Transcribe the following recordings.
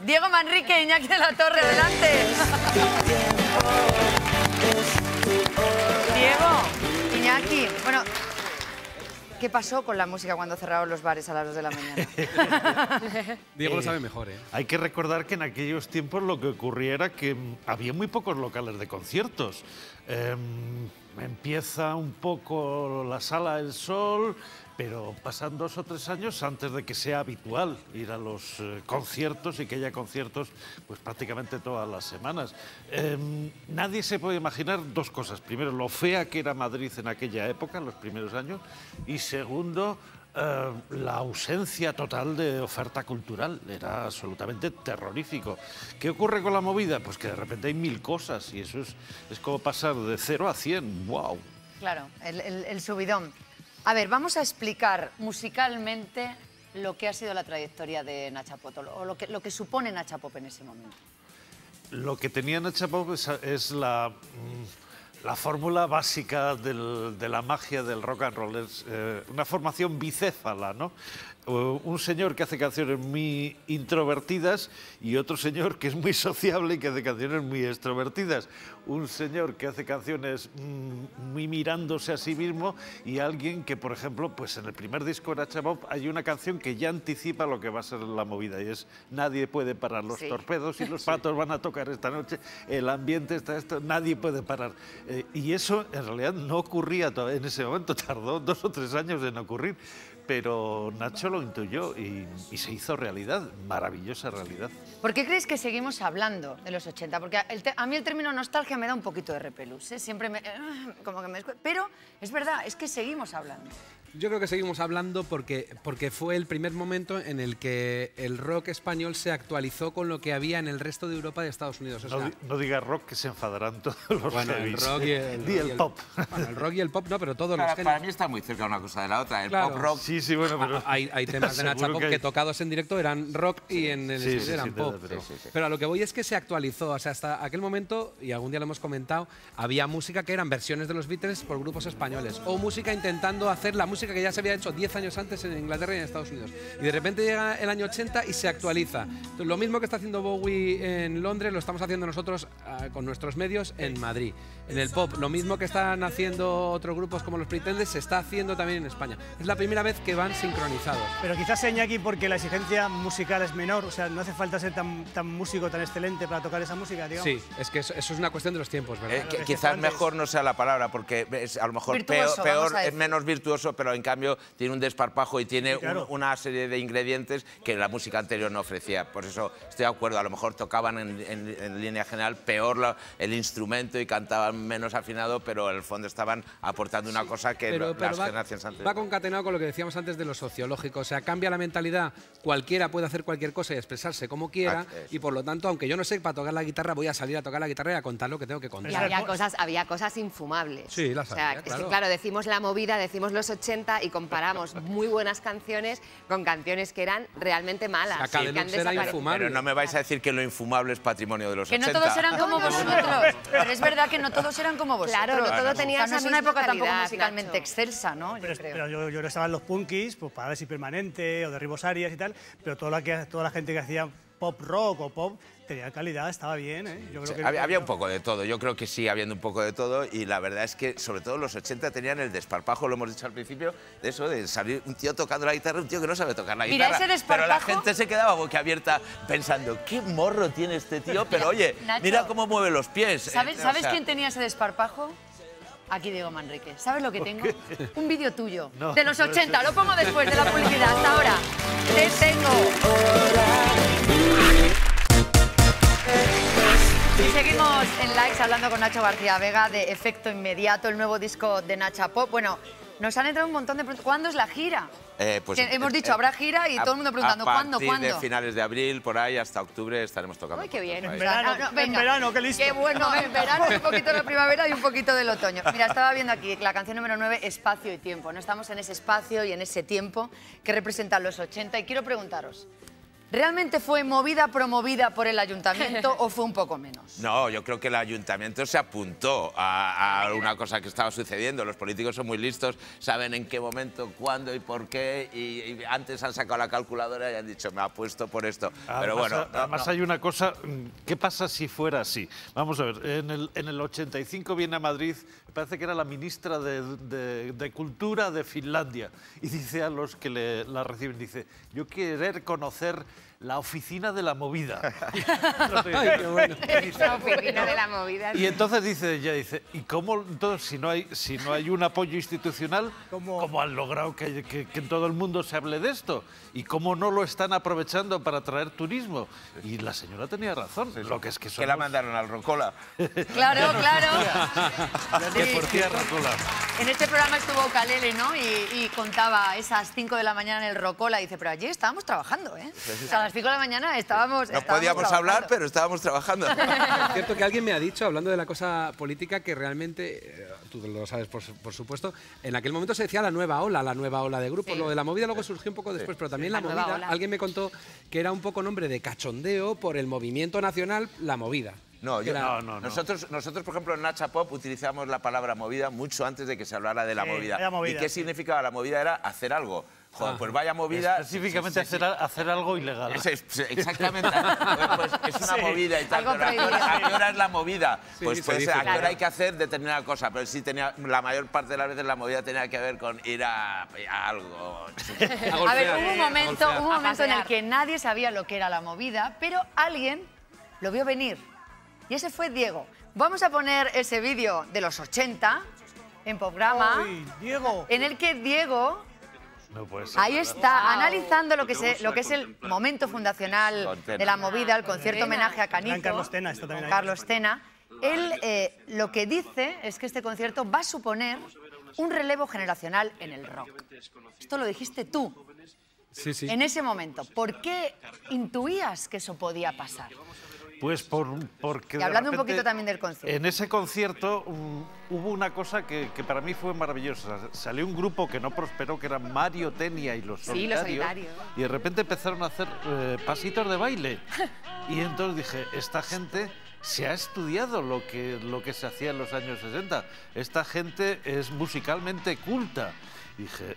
Diego Manrique, Iñaki de la Torre, adelante. Diego, Iñaki, bueno, ¿qué pasó con la música cuando cerraron los bares a las 2 de la mañana? Diego lo sabe mejor, ¿eh? Hay que recordar que en aquellos tiempos lo que ocurría era que había muy pocos locales de conciertos. Empieza un poco la Sala del Sol, pero pasan 2 o 3 años antes de que sea habitual ir a los conciertos y que haya conciertos pues prácticamente todas las semanas. Nadie se puede imaginar 2 cosas. Primero, lo fea que era Madrid en aquella época, en los primeros años, y segundo, la ausencia total de oferta cultural. Era absolutamente terrorífico. ¿Qué ocurre con la movida? Pues que de repente hay 1000 cosas y eso es como pasar de 0 a 100. ¡Wow! Claro, el subidón. A ver, vamos a explicar musicalmente lo que ha sido la trayectoria de Nacha Pop, o lo que supone Nacha Pop en ese momento. Lo que tenía Nacha Pop es la fórmula básica de la magia del rock and roll. Es una formación bicéfala, ¿no? Un señor que hace canciones muy introvertidas y otro señor que es muy sociable y que hace canciones muy extrovertidas. Un señor que hace canciones muy mirándose a sí mismo y alguien que, por ejemplo, pues en el primer disco de Nacha Pop hay una canción que ya anticipa lo que va a ser la movida y es Nadie puede parar los torpedos y los patos van a tocar esta noche, el ambiente está esto, nadie puede parar. Y eso en realidad no ocurría todavía en ese momento, tardó 2 o 3 años en ocurrir. Pero Nacho lo intuyó y se hizo realidad, maravillosa realidad. ¿Por qué creéis que seguimos hablando de los 80? Porque a mí el término nostalgia me da un poquito de repelús, ¿eh? Siempre como que me... Pero es verdad, es que seguimos hablando. Yo creo que seguimos hablando porque fue el primer momento en el que el rock español se actualizó con lo que había en el resto de Europa y de Estados Unidos. O sea, no digas rock, que se enfadarán todos los heavies. El rock y el pop. Bueno, el rock y el pop no, pero todos los géneros. Para mí está muy cerca una cosa de la otra. El pop rock... Sí, bueno, pero... Hay temas de Nacha Pop que tocados en directo eran rock y en el estudio eran pop. Pero a lo que voy es que se actualizó. O sea, hasta aquel momento, y algún día lo hemos comentado, había música que eran versiones de los Beatles por grupos españoles. O música intentando hacer la música que ya se había hecho 10 años antes en Inglaterra y en Estados Unidos. Y de repente llega el año 80 y se actualiza. Entonces, lo mismo que está haciendo Bowie en Londres lo estamos haciendo nosotros con nuestros medios en Madrid. En el pop, lo mismo que están haciendo otros grupos como los Pretenders, se está haciendo también en España. Es la primera vez que van sincronizados. Pero quizás sea Iñaki porque la exigencia musical es menor, o sea, no hace falta ser tan músico, tan excelente para tocar esa música, digamos. Sí, es que eso es una cuestión de los tiempos, ¿verdad? Quizás mejor no sea la palabra, porque es a lo mejor virtuoso, peor es menos virtuoso, pero en cambio tiene un desparpajo y tiene una serie de ingredientes que la música anterior no ofrecía. Por eso estoy de acuerdo, a lo mejor tocaban en línea general peor el instrumento y cantaban menos afinado, pero en el fondo estaban aportando una cosa que las generaciones anteriores. Va concatenado con lo que decíamos antes de lo sociológico, o sea, cambia la mentalidad, cualquiera puede hacer cualquier cosa y expresarse como quiera, y por lo tanto, aunque yo no sé para tocar la guitarra, voy a salir a tocar la guitarra y a contar lo que tengo que contar. Y había cosas infumables. Sí, las había, Es que, claro, decimos la movida, decimos los 80 y comparamos muy buenas canciones con canciones que eran realmente malas. La Cadeluxe era infumable. Pero no me vais a decir que lo infumable es patrimonio de los 80. Que no todos eran como vosotros. Pero es verdad que no todos eran como vosotros. Claro, no todo tenía esa no es una misma época tampoco calidad, musicalmente Nacho. excelsa, ¿no? Pero yo creo que estaban los punkis, pues Parálisis Permanente o Derribos Arias y tal, pero toda la gente que hacía pop rock o pop tenía calidad, estaba bien, ¿eh? Yo creo que había un poco de todo, yo creo que sigue habiendo un poco de todo y la verdad es que sobre todo los 80 tenían el desparpajo, lo hemos dicho al principio, de eso, de salir un tío tocando la guitarra, un tío que no sabe tocar la guitarra. Ese desparpajo... Pero la gente se quedaba boquiabierta pensando, qué morro tiene este tío, pero oye, Nacho, mira cómo mueve los pies. ¿Sabes quién tenía ese desparpajo? Aquí Diego Manrique. ¿Sabes lo que tengo? Un vídeo tuyo, de los 80. Lo pongo después de la publicidad. Hasta ahora. Te tengo. Y seguimos en Likes hablando con Nacho García Vega de Efecto Inmediato, el nuevo disco de Nacha Pop. Bueno, nos han entrado un montón de preguntas. ¿Cuándo es la gira? Pues, hemos dicho, habrá gira y todo el mundo preguntando, ¿cuándo? A partir de finales de abril, por ahí, hasta octubre estaremos tocando. Uy, qué bien. En verano, qué listo. Qué bueno, en verano, un poquito de la primavera y un poquito del otoño. Mira, estaba viendo aquí la canción número 9, Espacio y Tiempo. No estamos en ese espacio y en ese tiempo que representan los 80 y quiero preguntaros, ¿Realmente fue movida promovida por el ayuntamiento o fue un poco menos? No, yo creo que el ayuntamiento se apuntó a una cosa que estaba sucediendo. Los políticos son muy listos, saben en qué momento, cuándo y por qué, y antes han sacado la calculadora y han dicho, me apuesto por esto. Pero bueno, además hay una cosa, ¿qué pasa si fuera así? Vamos a ver, en el 85 viene a Madrid, me parece que era la ministra de Cultura de Finlandia, y dice a los que la reciben, dice, yo quiero conocer la oficina de la movida. Ay, qué bueno. La oficina de la movida. Y entonces dice, ¿y cómo entonces si no hay un apoyo institucional, cómo han logrado que en todo el mundo se hable de esto? ¿Y cómo no lo están aprovechando para atraer turismo? Y la señora tenía razón. Lo que es que la mandaron al Rocola. Claro, claro. Rocola. En este programa estuvo Calele, ¿no? Y contaba esas 5 de la mañana en el Rocola. Y dice, pero allí estábamos trabajando, ¿eh? O sea, a las 5 de la mañana estábamos No podíamos hablar, pero estábamos trabajando. Es cierto que alguien me ha dicho, hablando de la cosa política, que realmente, tú lo sabes por supuesto, en aquel momento se decía la nueva ola de grupos. Sí. Lo de la movida luego surgió un poco después, pero también la movida, alguien me contó que era un poco nombre de cachondeo por el movimiento nacional, la movida. No, nosotros, por ejemplo, en Nacha Pop utilizamos la palabra movida mucho antes de que se hablara de la movida. ¿Y qué significaba la movida? Era hacer algo. Joder, pues vaya movida. Específicamente hacer algo ilegal. Exactamente. Pues es una movida y tal. Pero ¿a qué hora es la movida? Pues puede ser, ¿a qué hora hay que hacer determinada cosa? Pero sí la mayor parte de las veces la movida tenía que ver con ir a algo. A ver, hubo un momento en el que nadie sabía lo que era la movida, pero alguien lo vio venir. Y ese fue Diego. Vamos a poner ese vídeo de los 80 en programa. Diego. En el que Diego... No puede ser. Ahí está, analizando lo que es el momento fundacional de la movida, el concierto homenaje a Canito. Carlos Tena está también ahí. Carlos Tena. Él lo que dice es que este concierto va a suponer un relevo generacional en el rock. Esto lo dijiste tú. Sí, sí. En ese momento. ¿Por qué intuías que eso podía pasar? Pues porque... Y hablando un poquito también del concierto. En ese concierto hubo una cosa que para mí fue maravillosa. Salió un grupo que no prosperó, que eran Mario Tenia y los Solitarios. Sí, los Solitarios. Y de repente empezaron a hacer pasitos de baile. Y entonces dije, esta gente se ha estudiado lo que se hacía en los años 60. Esta gente es musicalmente culta. Dije,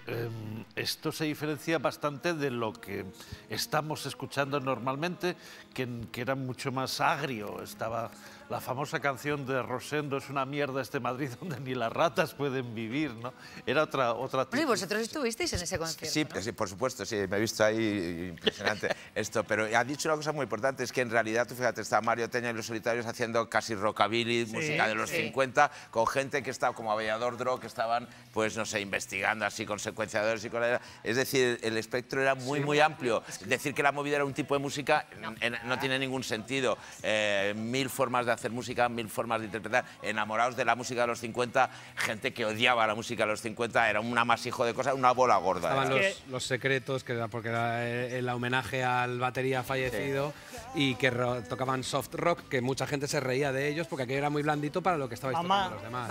esto se diferencia bastante de lo que estamos escuchando normalmente, que era mucho más agrio. Estaba la famosa canción de Rosendo, es una mierda este Madrid donde ni las ratas pueden vivir, ¿no? Era otra Bueno, y vosotros estuvisteis en ese concierto, Sí, ¿no? sí, por supuesto, sí, me he visto ahí, impresionante esto. Pero ha dicho una cosa muy importante, es que en realidad, tú fíjate, está Mario Tena y los Solitarios haciendo casi rockabilly, música de los 50, con gente que estaba como Avellador Dro, que estaban, pues no sé, investigando así con secuenciadores y con... Es decir, el espectro era muy amplio. Decir que la movida era un tipo de música no tiene ningún sentido. 1000 formas de hacer música, 1000 formas de interpretar. Enamorados de la música de los 50, gente que odiaba la música de los 50, era un amasijo de cosas, una bola gorda. Estaban los secretos, que era porque era el homenaje al batería fallecido, y que tocaban soft rock, que mucha gente se reía de ellos porque aquello era muy blandito para lo que estabais tocando los demás.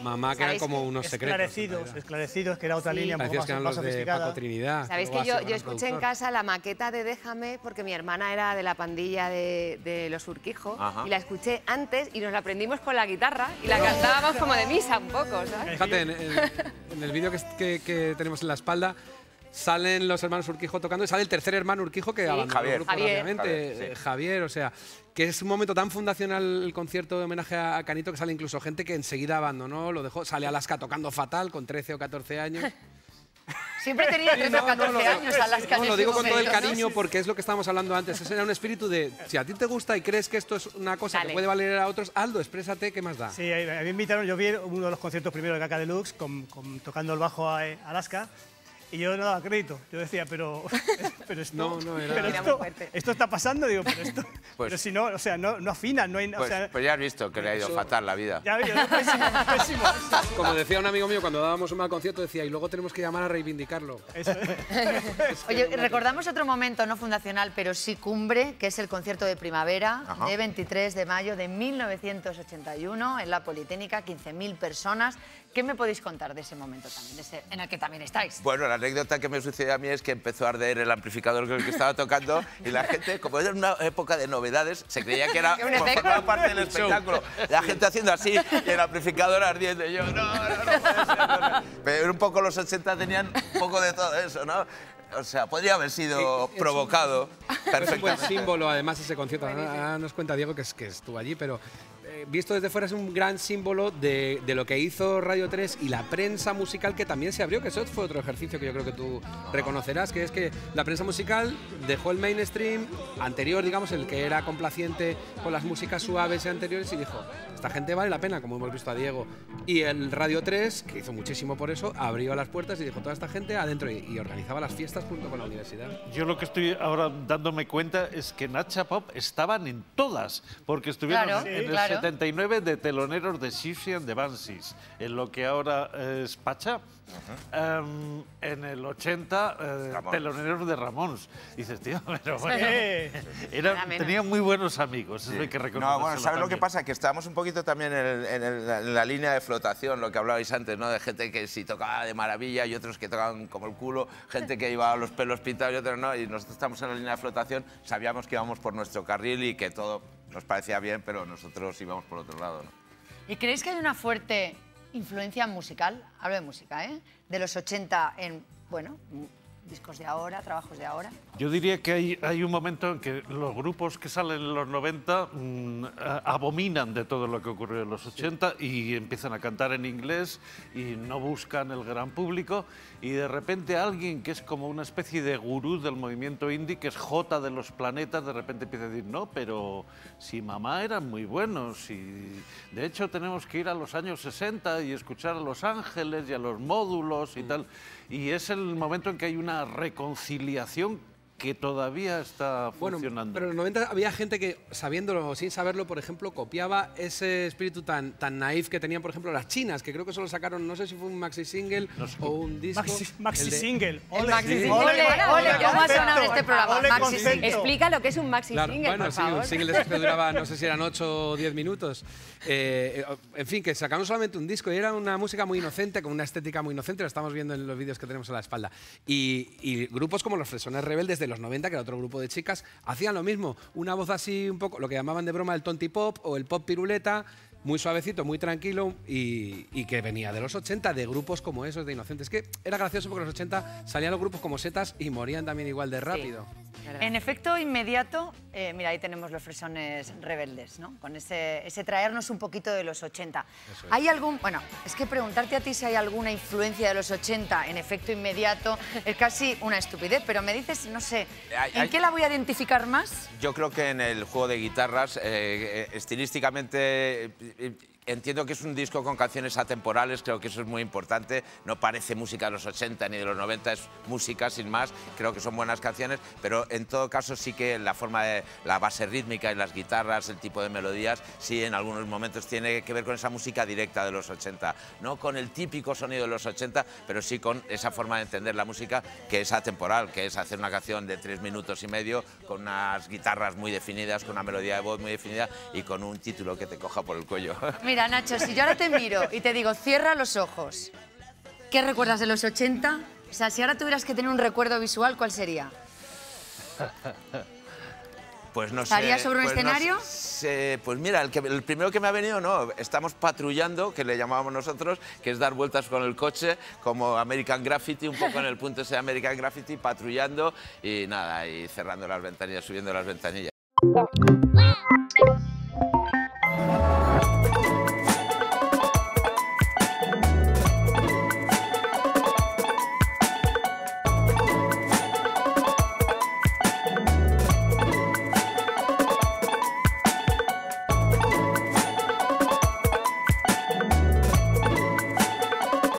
Mamá, que eran como unos secretos. Esclarecidos, que era otra línea un poco más sofisticada. Paco Trinidad. Sabéis que yo escuché en casa la maqueta de Déjame, porque mi hermana era de la pandilla de los Urquijo, y la escuché antes y nos la aprendimos con la guitarra y la cantábamos como de misa un poco, ¿sabes? Fíjate, en el vídeo que tenemos en la espalda salen los hermanos Urquijo tocando y sale el tercer hermano Urquijo que abandonó el grupo rápidamente, Javier, o sea, que es un momento tan fundacional el concierto de homenaje a Canito que sale incluso gente que enseguida abandonó, lo dejó, sale Alaska tocando fatal con 13 o 14 años. Siempre tenía 13 o 14 años Alaska. No, lo digo con todo el cariño porque es lo que estábamos hablando antes. Ese era un espíritu de, si a ti te gusta y crees que esto es una cosa que puede valer a otros, hazlo, exprésate, ¿qué más da? Sí, a mí me invitaron, yo vi uno de los conciertos primero de Caca Deluxe tocando el bajo a Alaska. Y yo no daba crédito. Yo decía, pero esto, esto está pasando, digo, pero si no, o sea, no afinan, no hay... Pues ya has visto que le ha ido fatal la vida. Ya veo, pésimo. Como decía un amigo mío cuando dábamos un mal concierto, decía, y luego tenemos que llamar a reivindicarlo. Oye, recordamos otro momento no fundacional, pero sí cumbre, que es el concierto de primavera de 23 de mayo de 1981 en la Politécnica, 15.000 personas. ¿Qué me podéis contar de ese momento también, en el que también estáis? Bueno, anécdota que me sucedió a mí es que empezó a arder el amplificador con el que estaba tocando y la gente, como era una época de novedades, se creía que era formaba parte del espectáculo. La gente haciendo así y el amplificador ardiendo. Y yo, no puede ser. Pero un poco los 80 tenían un poco de todo eso, ¿no? O sea, podría haber sido provocado perfectamente. Es un buen símbolo, además, ese concierto. Ahora nos cuenta Diego que estuvo allí, pero visto desde fuera es un gran símbolo de lo que hizo Radio 3 y la prensa musical que también se abrió, que eso fue otro ejercicio que yo creo que tú reconocerás, que es que la prensa musical dejó el mainstream anterior, digamos, el que era complaciente con las músicas suaves y anteriores, y dijo, esta gente vale la pena, como hemos visto a Diego. Y el Radio 3, que hizo muchísimo por eso, abrió las puertas y dijo, toda esta gente adentro, y organizaba las fiestas junto con la universidad. Yo lo que estoy ahora dándome cuenta es que Nacha Pop estaban en todas, porque estuvieron en el 79 de teloneros de Siouxsie and the Banshees, en lo que ahora es Pacha. En el 80, teloneros de Ramones. Dices, tío, pero bueno, tenían muy buenos amigos, eso hay que reconocerlo. No, bueno, ¿sabes lo que pasa? Que estábamos un poquito también en la línea de flotación, lo que hablabais antes, ¿no? De gente que sí tocaba de maravilla y otros que tocaban como el culo, gente que iba a los pelos pintados y otros no, y nosotros estamos en la línea de flotación, sabíamos que íbamos por nuestro carril y que todo nos parecía bien, pero nosotros íbamos por otro lado, ¿no? ¿Y creéis que hay una fuerte influencia musical, hablo de música, de los 80 en, bueno, discos de ahora, trabajos de ahora? Yo diría que hay un momento en que los grupos que salen en los 90 abominan de todo lo que ocurrió en los 80 y empiezan a cantar en inglés y no buscan el gran público, y de repente alguien que es como una especie de gurú del movimiento indie, que es J de los Planetas, de repente empieza a decir, no, pero si Mamá eran muy buenos, y de hecho tenemos que ir a los años 60 y escuchar a Los Ángeles y a Los Módulos y tal. Y es el momento en que hay una reconciliación que todavía está funcionando. Bueno, pero en los 90 había gente que, sabiéndolo o sin saberlo, por ejemplo, copiaba ese espíritu tan naif que tenían, por ejemplo, las chinas, que creo que solo sacaron, no sé si fue un maxi single o un disco. Maxi single. Ole, ¿cómo ha sonado este programa? Maxi single. Explica lo que es un maxi single, bueno, por favor. Un single que duraba, no sé si eran 8 o 10 minutos. En fin, que sacaron solamente un disco y era una música muy inocente, con una estética muy inocente, lo estamos viendo en los vídeos que tenemos a la espalda. Y grupos como los Fresones Rebeldes de los 90, que era otro grupo de chicas, hacían lo mismo, una voz así un poco, lo que llamaban de broma el tonti pop o el pop piruleta, muy suavecito, muy tranquilo, y que venía de los 80, de grupos como esos, de inocentes. Que era gracioso porque en los 80 salían los grupos como Setas y morían también igual de rápido. Sí, en efecto inmediato, mira, ahí tenemos los Fresones Rebeldes, ¿no? Con ese traernos un poquito de los 80. ¿Hay algún, bueno, es que preguntarte a ti si hay alguna influencia de los 80 en efecto inmediato es casi una estupidez, pero me dices, no sé, ¿en qué la voy a identificar más? Yo creo que en el juego de guitarras, estilísticamente, entiendo que es un disco con canciones atemporales, creo que eso es muy importante, no parece música de los 80 ni de los 90, es música sin más, creo que son buenas canciones, pero en todo caso sí que la forma de la base rítmica y las guitarras, el tipo de melodías, sí en algunos momentos tiene que ver con esa música directa de los 80, no con el típico sonido de los 80, pero sí con esa forma de entender la música que es atemporal, que es hacer una canción de 3 minutos y medio con unas guitarras muy definidas, con una melodía de voz muy definida y con un título que te coja por el cuello. Mira, Nacho, si yo ahora te miro y te digo, cierra los ojos, ¿qué recuerdas de los 80? O sea, si ahora tuvieras que tener un recuerdo visual, ¿cuál sería? Pues no sé. ¿Estarías sobre un escenario? No sé, pues mira, el primero que me ha venido, no, estamos patrullando, que le llamábamos nosotros, que es dar vueltas con el coche, como American Graffiti, un poco en el punto ese de American Graffiti, patrullando y nada, y cerrando las ventanillas, subiendo las ventanillas.